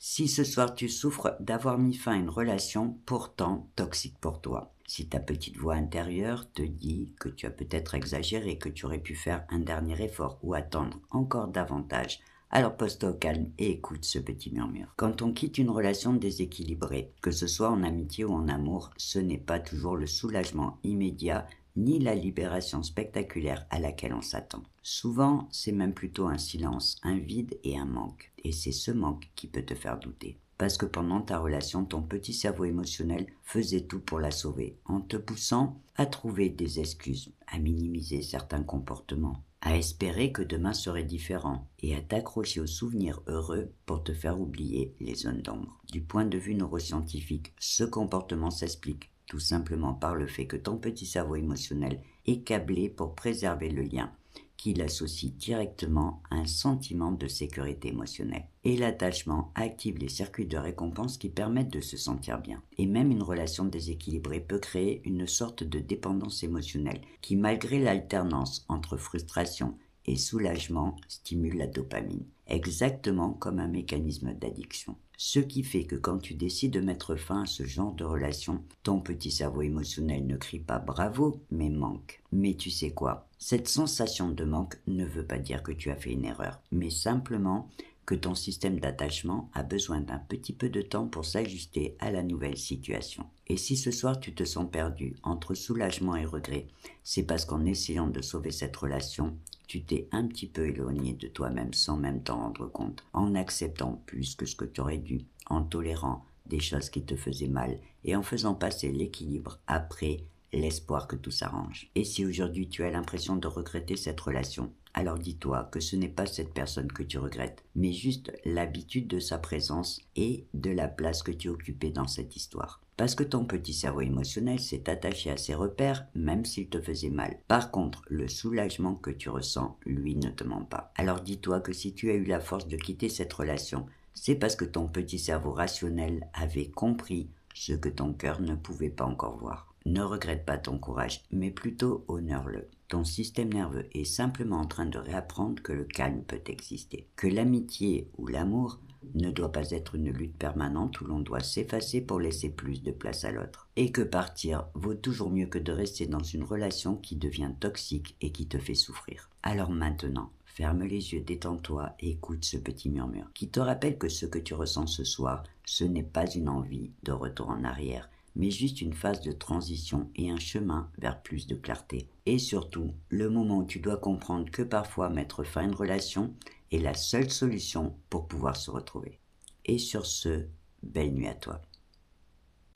Si ce soir tu souffres d'avoir mis fin à une relation pourtant toxique pour toi, si ta petite voix intérieure te dit que tu as peut-être exagéré, que tu aurais pu faire un dernier effort ou attendre encore davantage, alors pose-toi au calme et écoute ce petit murmure. Quand on quitte une relation déséquilibrée, que ce soit en amitié ou en amour, ce n'est pas toujours le soulagement immédiat ni la libération spectaculaire à laquelle on s'attend. Souvent, c'est même plutôt un silence, un vide et un manque. Et c'est ce manque qui peut te faire douter. Parce que pendant ta relation, ton petit cerveau émotionnel faisait tout pour la sauver, en te poussant à trouver des excuses, à minimiser certains comportements, à espérer que demain serait différent et à t'accrocher aux souvenirs heureux pour te faire oublier les zones d'ombre. Du point de vue neuroscientifique, ce comportement s'explique tout simplement par le fait que ton petit cerveau émotionnel est câblé pour préserver le lien, qu'il associe directement à un sentiment de sécurité émotionnelle. Et l'attachement active les circuits de récompense qui permettent de se sentir bien. Et même une relation déséquilibrée peut créer une sorte de dépendance émotionnelle qui, malgré l'alternance entre frustration et soulagement, stimule la dopamine, exactement comme un mécanisme d'addiction. Ce qui fait que quand tu décides de mettre fin à ce genre de relation, ton petit cerveau émotionnel ne crie pas bravo, mais manque. Mais tu sais quoi? Cette sensation de manque ne veut pas dire que tu as fait une erreur, mais simplement que ton système d'attachement a besoin d'un petit peu de temps pour s'ajuster à la nouvelle situation. Et si ce soir tu te sens perdu entre soulagement et regret, c'est parce qu'en essayant de sauver cette relation, tu t'es un petit peu éloigné de toi-même sans même t'en rendre compte, en acceptant plus que ce que tu aurais dû, en tolérant des choses qui te faisaient mal et en faisant passer l'équilibre après l'espoir que tout s'arrange. Et si aujourd'hui tu as l'impression de regretter cette relation, alors dis-toi que ce n'est pas cette personne que tu regrettes, mais juste l'habitude de sa présence et de la place que tu occupais dans cette histoire. Parce que ton petit cerveau émotionnel s'est attaché à ses repères, même s'il te faisait mal. Par contre, le soulagement que tu ressens, lui, ne te ment pas. Alors dis-toi que si tu as eu la force de quitter cette relation, c'est parce que ton petit cerveau rationnel avait compris ce que ton cœur ne pouvait pas encore voir. Ne regrette pas ton courage, mais plutôt honore-le. Ton système nerveux est simplement en train de réapprendre que le calme peut exister, que l'amitié ou l'amour ne doit pas être une lutte permanente où l'on doit s'effacer pour laisser plus de place à l'autre, et que partir vaut toujours mieux que de rester dans une relation qui devient toxique et qui te fait souffrir. Alors maintenant, ferme les yeux, détends-toi et écoute ce petit murmure qui te rappelle que ce que tu ressens ce soir, ce n'est pas une envie de retour en arrière, mais juste une phase de transition et un chemin vers plus de clarté. Et surtout, le moment où tu dois comprendre que parfois mettre fin à une relation est la seule solution pour pouvoir se retrouver. Et sur ce, belle nuit à toi.